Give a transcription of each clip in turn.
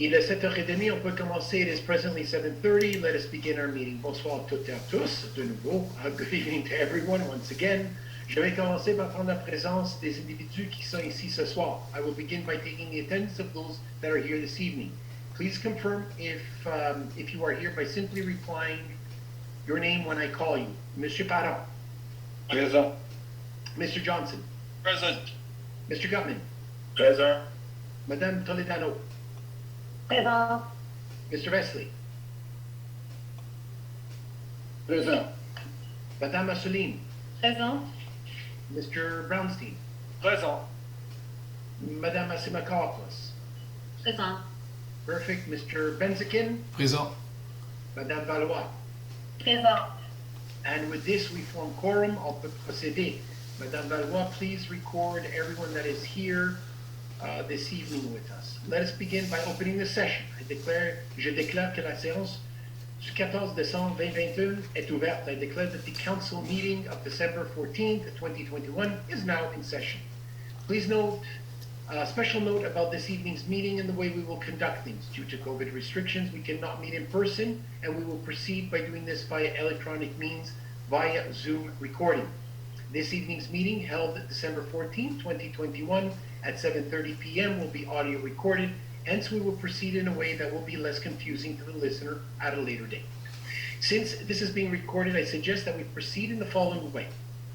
Il est 7h30, on peut commencer. It is presently 7:30. Let us begin our meeting. Bonsoir à toutes et à tous, de nouveau. Good evening to everyone once again. Je vais commencer par prendre la présence des individus qui sont ici ce soir. I will begin by taking the attendance of those that are here this evening. Please confirm if you are here by simply replying your name when I call you. Monsieur Parent. Présent. Mr. Johnson. Present. Mr. Gutman. Présent. Madame Toledano. Présent. Mr. Vesley. Présent. Madame Assouline. Présent. Mr. Brownstein. Présent. Madame Asimakopoulos. Présent. Perfect. Mr. Benzikin. Présent. Madame Valois. Présent. And with this, we form quorum. On peut procéder. Madame Valois, please record everyone that is here this evening with us. Let us begin by opening the session. Je déclare que la séance du 14 décembre 2021 est ouverte. I declare that the council meeting of December 14th, 2021 is now in session. Please note a special note about this evening's meeting and the way we will conduct things. Due to COVID restrictions, we cannot meet in person, and we will proceed by doing this via electronic means via Zoom recording. This evening's meeting, held December 14th, 2021 at 7:30 p.m. will be audio recorded, hence we will proceed in a way that will be less confusing to the listener at a later date. Since this is being recorded, I suggest that we proceed in the following way.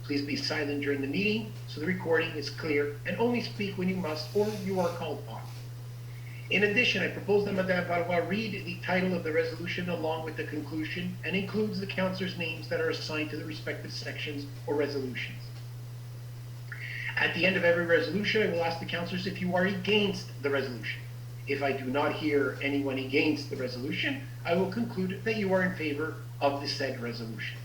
Please be silent during the meeting so the recording is clear, and only speak when you must or you are called upon. In addition, I propose that Madame Valois read the title of the resolution along with the conclusion and includes the councillors' names that are assigned to the respective sections or resolutions. At the end of every resolution, I will ask the councillors if you are against the resolution. If I do not hear anyone against the resolution, I will conclude that you are in favor of the said resolution.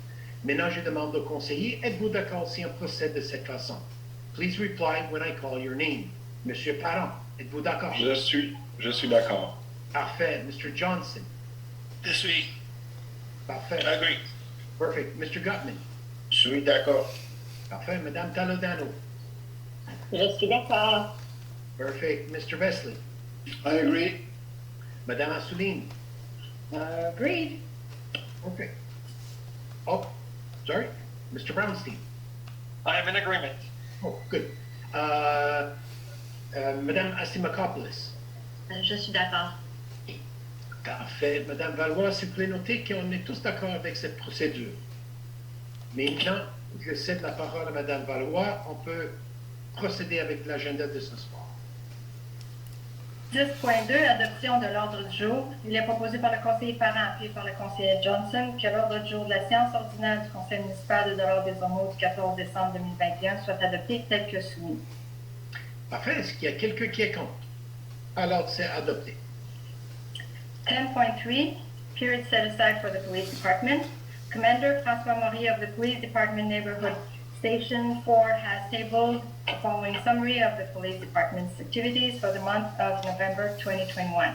Maintenant, je demande aux conseillers, êtes-vous d'accord si on procède de cette façon? Please reply when I call your name. Monsieur Parent, êtes-vous d'accord? Je suis d'accord. Parfait. Mr. Johnson. Je suis. Parfait. Agree. Perfect. Mr. Gutman. Je suis d'accord. Parfait. Madame Toledano. Je suis d'accord. Perfect. Mr. Vesley. I agree. Madame Assouline. Agreed. Okay. Oh, sorry. Mr. Brownstein. I am in agreement. Oh, good. Madame Asimakopoulos. Je suis d'accord. Parfait. Madame Valois, s'il vous plaît noter qu'on est tous d'accord avec cette procédure. Maintenant, je cède la parole à Madame Valois. On peut procéder avec l'agenda de ce soir. 10.2, adoption de l'ordre du jour. Il est proposé par le conseiller Parent, appuyé par le conseiller Johnson, que l'ordre du jour de la séance ordinaire du conseil municipal de Dollard-des-Ormeaux du 14 décembre 2021 soit adopté tel que soumis. Parfait. Est-ce qu'il y a quelqu'un qui est contre? Alors, c'est adopté. 10.3, period set aside for the police department. Commander François Maury of the Police Department Neighborhood Station 4 has tabled the following summary of the police department's activities for the month of November 2021.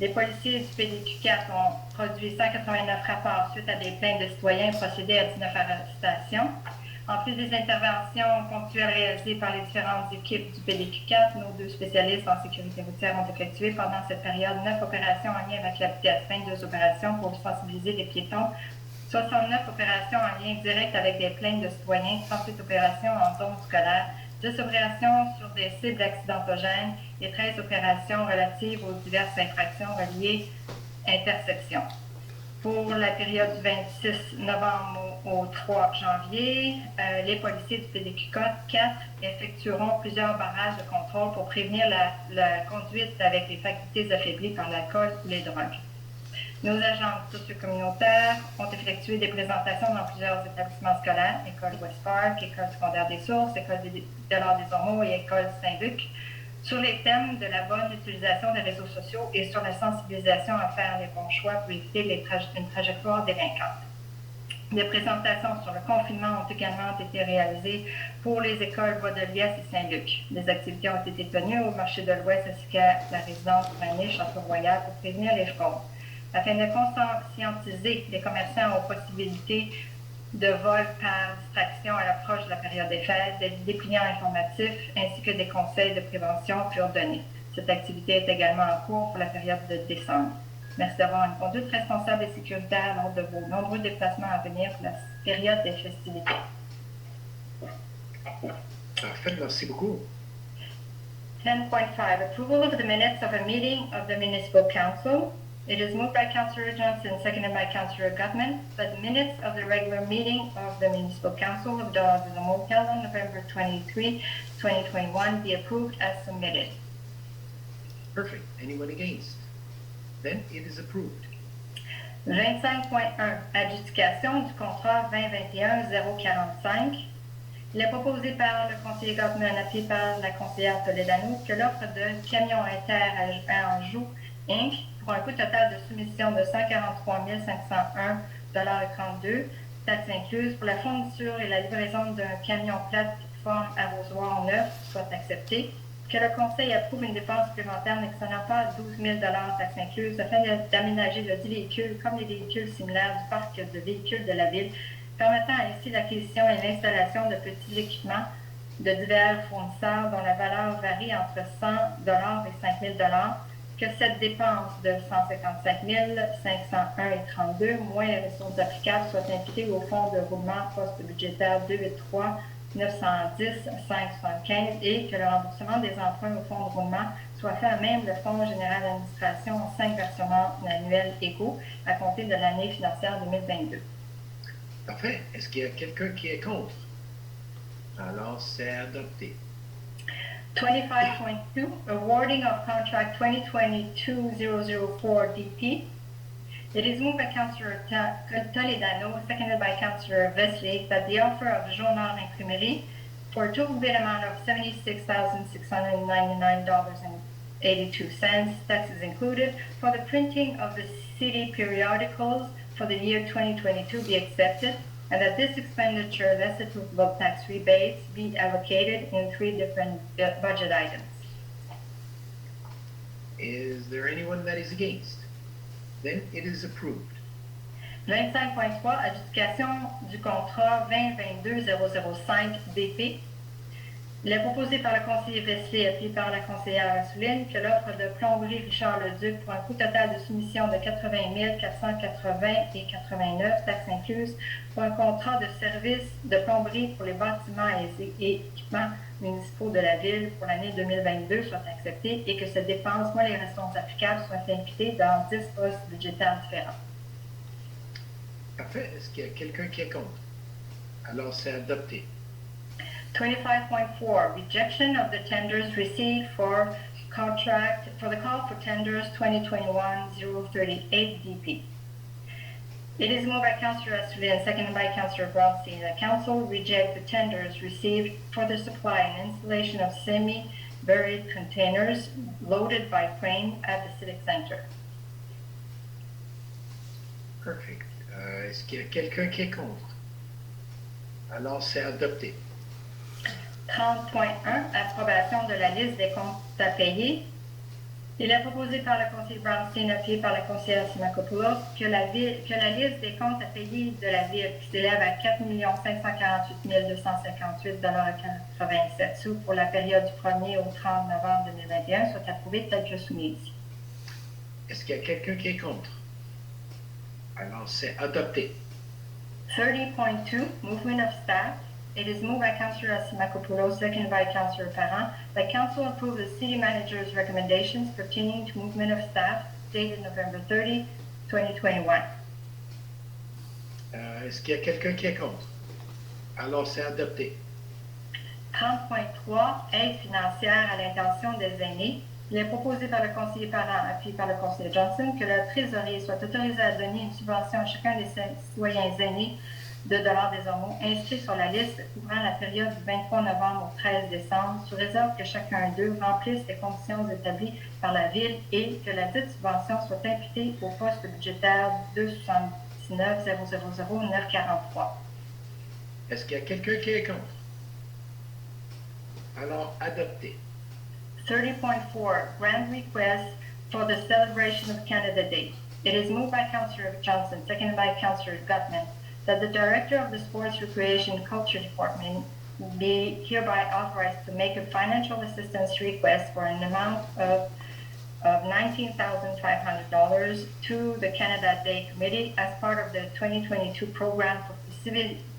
Les policiers du PDQ-4 ont produit 189 rapports suite à des plaintes de citoyens et procédé à 19 arrestations. En plus des interventions ponctuelles réalisées par les différentes équipes du PDQ-4, nos deux spécialistes en sécurité routière ont effectué pendant cette période 9 opérations en lien avec la vitesse, 22 opérations pour sensibiliser les piétons, 69 opérations en lien direct avec des plaintes de citoyens, 38 opérations en zone scolaire, 10 opérations sur des cibles accidentogènes et 13 opérations relatives aux diverses infractions reliées interceptions. Pour la période du 26 novembre au 3 janvier, les policiers du PDQ-4 effectueront plusieurs barrages de contrôle pour prévenir la conduite avec les facultés affaiblies par l'alcool ou les drogues. Nos agents socio-communautaires ont effectué des présentations dans plusieurs établissements scolaires, École West Park, École secondaire des Sources, École de Dollard-des-Ormeaux et École Saint-Luc, sur les thèmes de la bonne utilisation des réseaux sociaux et sur la sensibilisation à faire les bons choix pour éviter une trajectoire délinquante. Des présentations sur le confinement ont également été réalisées pour les écoles Bois de Liesse et Saint-Luc. Des activités ont été tenues au marché de l'Ouest ainsi qu'à la résidence René Château-Royal pour prévenir les fraudes. Afin de conscientiser les commerçants aux possibilités de vol par distraction à l'approche de la période des fêtes, des dépliants informatifs ainsi que des conseils de prévention furent donnés. Cette activité est également en cours pour la période de décembre. Merci d'avoir une conduite responsable et sécuritaire lors de vos nombreux déplacements à venir pour la période des festivités. Parfait, merci beaucoup. 10.5, approval of the minutes of a meeting of the Municipal Council. It is moved by Councillor Johnson, seconded by Councillor Gutman, that the minutes of the regular meeting of the Municipal Council of Dollar-du-Lamoille held on November 23, 2021 be approved as submitted. Perfect. Anyone against? Then it is approved. 25.1, adjudication du contrat 2021-045. Il est proposé par le conseiller Gutman, appuyé par la conseillère Toledano, que l'offre de camion inter à Anjou Inc. pour un coût total de soumission de 143 501,32 $, taxes incluses, pour la fourniture et la livraison d'un camion plateforme arrosoir neuf soit acceptée. Que le Conseil approuve une dépense supplémentaire n'excédant pas 12 000 $ taxes incluses afin d'aménager le dit véhicule comme les véhicules similaires du parc de véhicules de la Ville, permettant ainsi l'acquisition et l'installation de petits équipements de divers fournisseurs dont la valeur varie entre 100 $ et 5 000 $, que cette dépense de 155 501,32 $ moins les ressources applicables soit imputée au fonds de roulement poste budgétaire 283 910 575 et que le remboursement des emprunts au fonds de roulement soit fait à même le Fonds général d'administration en 5 versements annuels égaux à compter de l'année financière 2022. Parfait. Est-ce qu'il y a quelqu'un qui est contre? Alors, c'est adopté. 25.2, awarding of contract 2022-004 DP. It is moved by Councillor Toledano, seconded by Councillor Vesley, that the offer of Journal Imprimerie for a total bid amount of $76,699.82, taxes included, for the printing of the city periodicals for the year 2022 be accepted, and that this expenditure, less applicable tax rebates, be allocated in 3 different budget items. Is there anyone that is against? Then it is approved. 25.3, adjudication du contrat 2022-005 DP. Il est proposé par le conseiller Vesley, appuyé par la conseillère Souligne, que l'offre de plomberie Richard-Leduc pour un coût total de soumission de 80 480,89 $, taxes incluses, pour un contrat de service de plomberie pour les bâtiments et équipements municipaux de la Ville pour l'année 2022 soit acceptée et que cette dépense, moins les ressources applicables, soient imputées dans 10 postes budgétaires différents. Parfait. Est-ce qu'il y a quelqu'un qui est contre? Alors, c'est adopté. 25.4, rejection of the tenders received for contract for the call for tenders 2021-038 DP. It is moved by Councillor Assouline, seconded by Councillor Brownstein, that Council reject the tenders received for the supply and installation of semi-buried containers loaded by crane at the Civic Center. Perfect. Est-ce qu'il y a quelqu'un qui est contre? Alors, c'est adopté. 30.1, approbation de la liste des comptes à payer. Il est proposé par le conseiller Brownstein, appuyé par la conseillère Simakopoulos, que la liste des comptes à payer de la Ville, qui s'élève à 4 548 258,87 $ pour la période du 1er au 30 novembre 2021, soit approuvée telle que soumise. Est-ce qu'il y a quelqu'un qui est contre? Alors, c'est adopté. 30.2, movement of staff. It is moved by Councillor Simakopoulos, seconded by Councillor Parent, that Council approve the City Manager's recommendations pertaining to movement of staff dated November 30, 2021. Est-ce qu'il y a quelqu'un qui est contre? Alors, c'est adopté. 30.3, aide financière à l'intention des aînés. Il est proposé par le conseiller Parent, appuyé par le conseiller Johnson, que le trésorier soit autorisé à donner une subvention à chacun des citoyens aînés de dollars des Ormeaux inscrits sur la liste couvrant la période du 23 novembre au 13 décembre, sous réserve que chacun d'eux remplisse les conditions établies par la Ville et que la dite subvention soit imputée au poste budgétaire 279 000 943. Est-ce qu'il y a quelqu'un qui est contre? Alors, adopté. 30.4, grant request for the celebration of Canada Day. It is moved by Councillor Johnson, seconded by Councillor Gutman, that the Director of the Sports, Recreation, and Culture Department be hereby authorized to make a financial assistance request for an amount of of $19,500 to the Canada Day Committee as part of the 2022 program for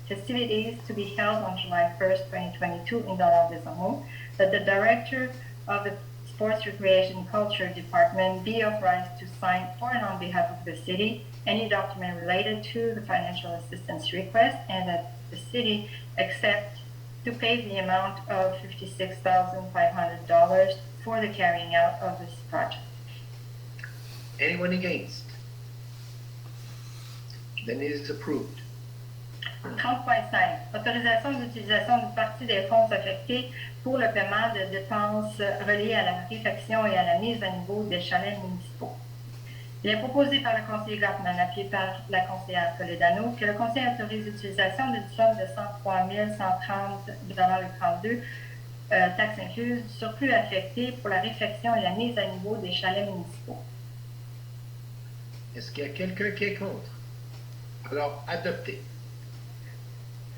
festivities to be held on July 1st, 2022 in Dollard-des-Ormeaux, that the Director of the Sports, Recreation, and Culture Department be authorized to sign for and on behalf of the city any document related to the financial assistance request, and that the city accept to pay the amount of $56,500 for the carrying out of this project. Anyone against? Then it is approved. 30.5. Autorisation d'utilisation d'une partie des fonds affectés pour le paiement de dépenses reliées à la réfection et à la mise à niveau des chalets municipaux. Il est proposé par le conseiller Gartman, appuyé par la conseillère Toledano, que le conseil autorise l'utilisation d'une somme de 103 130,32 taxes incluses, du surplus affecté pour la réfection et la mise à niveau des chalets municipaux. Est-ce qu'il y a quelqu'un qui est contre? Alors, adopté.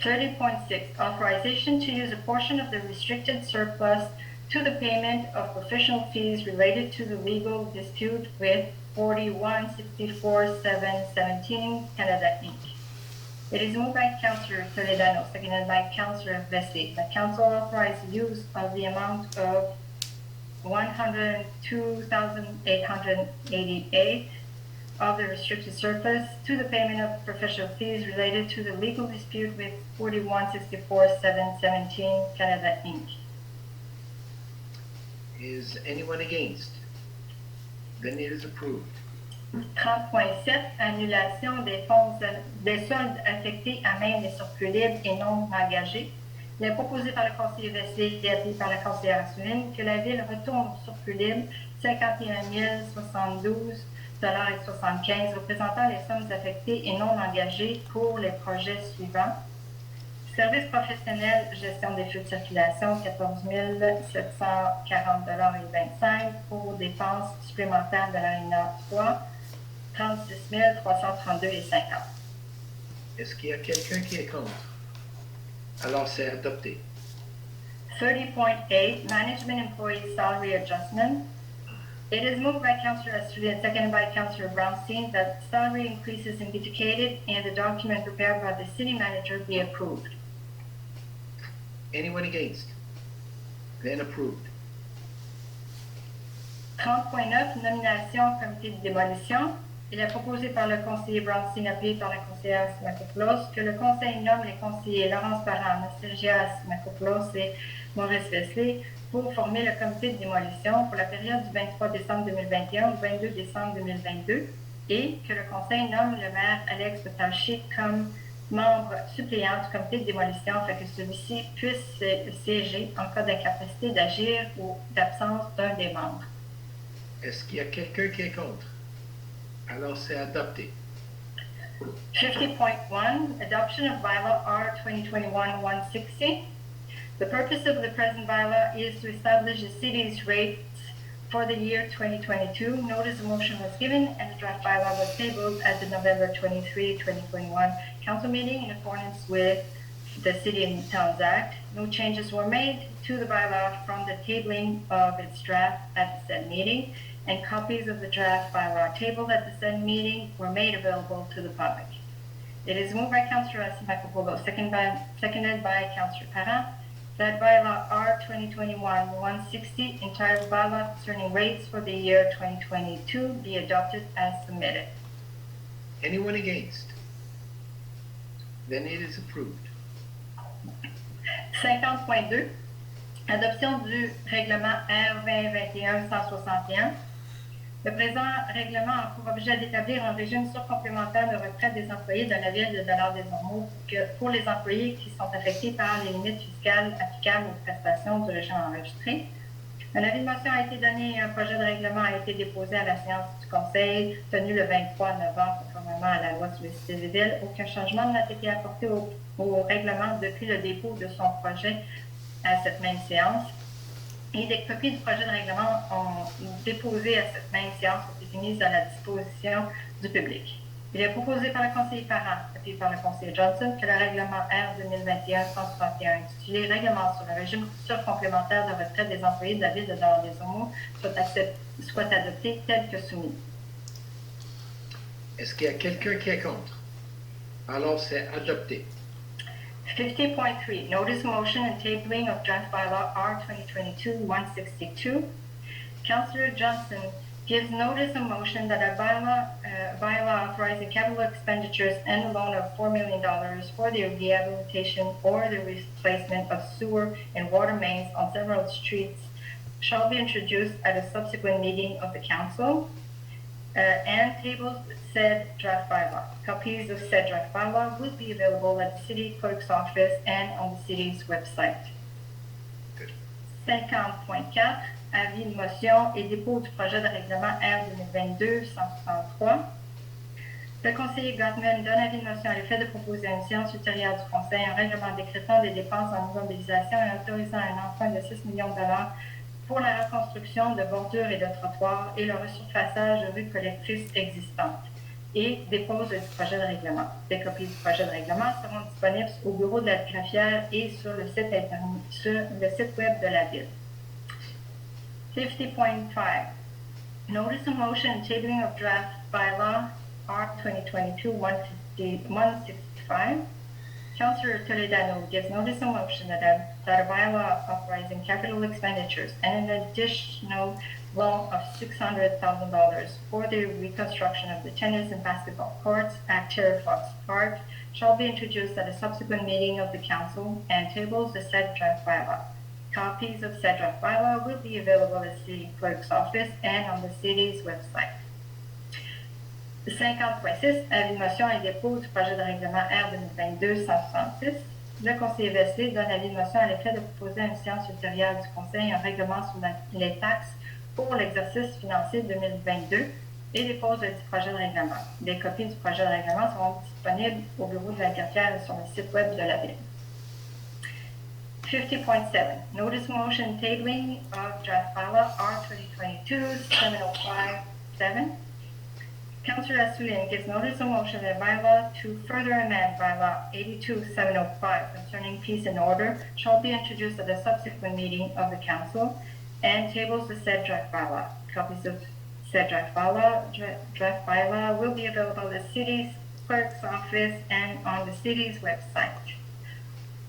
30.6, authorization to use a portion of the restricted surplus to the payment of professional fees related to the legal dispute with 4164-717 Canada Inc. It is moved by Councillor Toledano, seconded by Councillor Vesey, that Council authorize the use of the amount of $102,888 of the restricted surplus to the payment of professional fees related to the legal dispute with 4164-717 Canada Inc. Is anyone against? Then it is approved. 30.7, annulation des soldes affectés à même des surplus libres et non engagés. Il est proposé par le conseiller Vesey et appuyé par la conseillère Assouline que la Ville retourne au surplus libre 51 072,75 représentant les sommes affectées et non engagées pour les projets suivants. Services professionnels, gestion des flux de circulation, 14 740,25 pour dépenses supplémentaires de l'alinéa 3, 36 332,50. Est-ce qu'il y a quelqu'un qui est contre? Alors, c'est adopté. 30.8, Management Employee Salary Adjustment. It is moved by Councillor Astudillo and seconded by Councillor Brownstein that salary increases indicated and the document prepared by the city manager be approved. Anyone against? Then approved. 30.9, nomination au comité de démolition. Il est proposé par le conseiller Brownstein, appuyé par la conseillère Simakopoulos, que le conseil nomme les conseillers Laurence Parent, Sergia Simakopoulos et Maurice Vesey pour former le comité de démolition pour la période du 23 décembre 2021 au 22 décembre 2022 et que le conseil nomme le maire Alex Betachi comme membre suppléant du comité de démolition afin que celui-ci puisse siéger en cas d'incapacité d'agir ou d'absence d'un des membres. Est-ce qu'il y a quelqu'un qui est contre? Alors, c'est adopté. 50.1, Adoption of Bylaw R 2021-160. The purpose of the present bylaw is to establish the city's rates for the year 2022. Notice of motion was given and the draft bylaw was tabled at the November 23, 2021 council meeting in accordance with the City and Towns Act. No changes were made to the bylaw from the tabling of its draft at the said meeting, and copies of the draft bylaw tabled at the said meeting were made available to the public. It is moved by Councillor Simakopoulos, seconded by Councillor Parent, that bylaw R 2021-160 entitled Bylaw Concerning Rates for the Year 2022 be adopted as submitted. Anyone against? Then it is approved. 50.2, adoption du règlement R 2021-161. Le présent règlement a pour objet d'établir un régime surcomplémentaire de retraite des employés de la ville de Dollard-des-Ormeaux pour les employés qui sont affectés par les limites fiscales applicables aux prestations du régime enregistré. Un avis de motion a été donné et un projet de règlement a été déposé à la séance du Conseil tenue le 23 novembre conformément à la loi sur les cités et villes. Aucun changement n'a été apporté au règlement depuis le dépôt de son projet à cette même séance. Et des copies du projet de règlement ont déposé à cette même séance ont été mises à la disposition du public. Il est proposé par le conseiller Parent, appuyé par le conseiller Johnson, que le règlement R 2021-161, intitulé Règlement sur le régime complémentaire de retraite des employés de la ville de Dorval-des-Ormeaux, soit adopté tel que soumis. Est-ce qu'il y a quelqu'un qui est contre? Alors, c'est adopté. 50.3, Notice Motion and Tabling of Draft Bylaw R 2022-162. Councillor Johnson gives notice and motion that a bylaw authorizing capital expenditures and a loan of $4 million for the rehabilitation or the replacement of sewer and water mains on several streets shall be introduced at a subsequent meeting of the council and tables said draft bylaw. Copies of said draft bylaw will be available at the city clerk's office and on the city's website. Good. 50.4, avis de motion et dépôt du projet de règlement R 2022-163. Le conseiller Gottman donne avis de motion à l'effet de proposer à une séance ultérieure du conseil un règlement décrétant des dépenses en immobilisation et autorisant un emprunt de 6 millions de dollars pour la reconstruction de bordures et de trottoirs et le resurfaçage de rues collectrices existantes et dépose du projet de règlement. Des copies du projet de règlement seront disponibles au bureau de la greffière et sur le site web de la ville. 50.5 Notice of motion and tabling of draft bylaw R 2022-165. Councillor Toledano gives notice of motion that a bylaw authorizing capital expenditures and an additional loan of $600,000 for the reconstruction of the tennis and basketball courts at Terry Fox Park shall be introduced at a subsequent meeting of the council and tables the said draft bylaw. Copies of said draft bylaw will be available at the city clerk's office and on the city's website. 50.6, avis de motion et dépôt du projet de règlement R 2022-166. Le conseiller Vesley donne avis de motion à l'effet de proposer à une séance ultérieure du conseil un règlement sur les taxes pour l'exercice financier 2022 et dépose du projet de règlement. Des copies du projet de règlement seront disponibles au bureau de la greffière et sur le site web de la ville. 50.7, Notice Motion Tabling of Draft Bylaw R 2022-7057. Councillor Assouline gives notice of motion that bylaw to further amend bylaw 82-705 concerning peace and order shall be introduced at a subsequent meeting of the council and tables the said draft bylaw. Copies of said draft bylaw will be available at the city's clerk's office and on the city's website.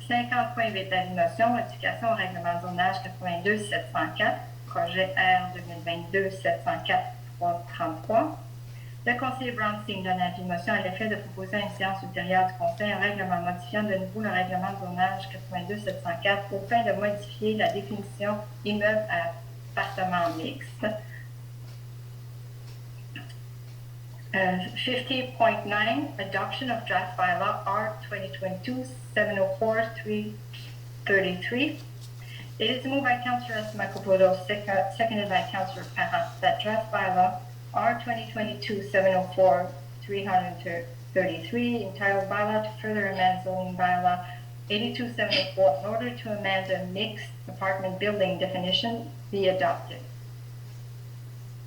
50.8 avis de motion, modification au règlement de zonage 82-704, projet R 2022-704-333. Le conseiller Brownstein donne avis de motion à l'effet de proposer à une séance ultérieure du conseil un règlement modifiant de nouveau le règlement de zonage 82-704 au fin de modifier la définition immeuble à appartement mixte. 50.9 Adoption of Draft Bylaw R 2022-704-333. It is moved by Councillor Makopodo, seconded by Councillor Parent, that Draft Bylaw R 2022-704-333, entitled Bylaw to further amend zoning bylaw 82-704 in order to amend the mixed apartment building definition, be adopted.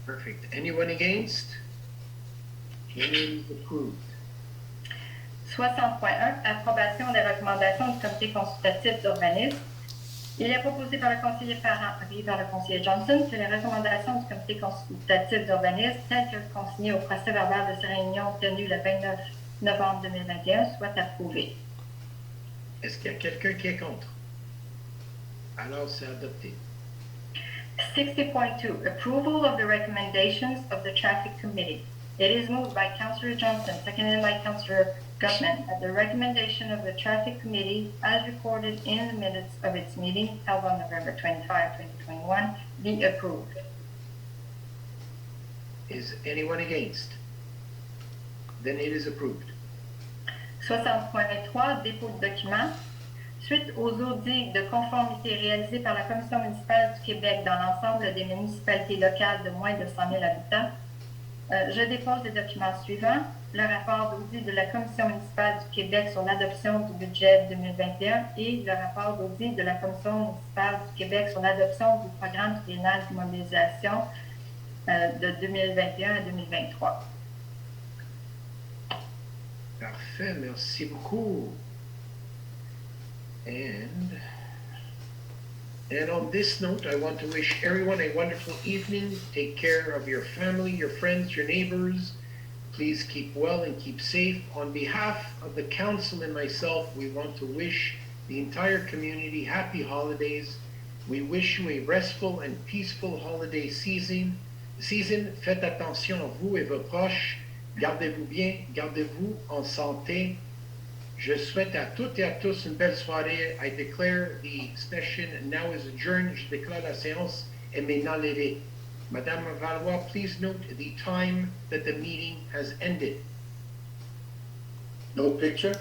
Perfect. Anyone against? It is approved. 60.1 Approbation des recommandations du comité consultatif d'urbanisme. Il est proposé par le conseiller Parent, appuyé par le conseiller Johnson, que les recommandations du comité consultatif d'urbanisme, telles que consignées au procès verbal de ces réunions tenues le 29 novembre 2021, soient approuvées. Est-ce qu'il y a quelqu'un qui est contre? Alors, c'est adopté. 60.2 Approval of the recommendations of the Traffic Committee. It is moved by Councillor Johnson, seconded by Councillor Gutman, that the recommendation of the Traffic Committee, as recorded in the minutes of its meeting held on November 25, 2021, be approved. Is anyone against? Then it is approved. 60.3 Dépôt de documents. Suite aux audits de conformité réalisés par la Commission municipale du Québec dans l'ensemble des municipalités locales de moins de 100 000 habitants, je dépose les documents suivants. Le rapport d'audit de la Commission municipale du Québec sur l'adoption du budget 2021 et le rapport d'audit de la Commission municipale du Québec sur l'adoption du programme triennal d'immobilisation de 2021 à 2023. Parfait, merci beaucoup. And on this note, I want to wish everyone a wonderful evening. Take care of your family, your friends, your neighbors. Please keep well and keep safe. On behalf of the council and myself, we want to wish the entire community happy holidays. We wish you a restful and peaceful holiday season. Faites attention à vous et vos proches. Gardez-vous bien, gardez-vous en santé. Je souhaite à toutes et à tous une belle soirée. I declare the session now is adjourned. Je déclare la séance est maintenant levée. Madame Valois, please note the time that the meeting has ended. No picture?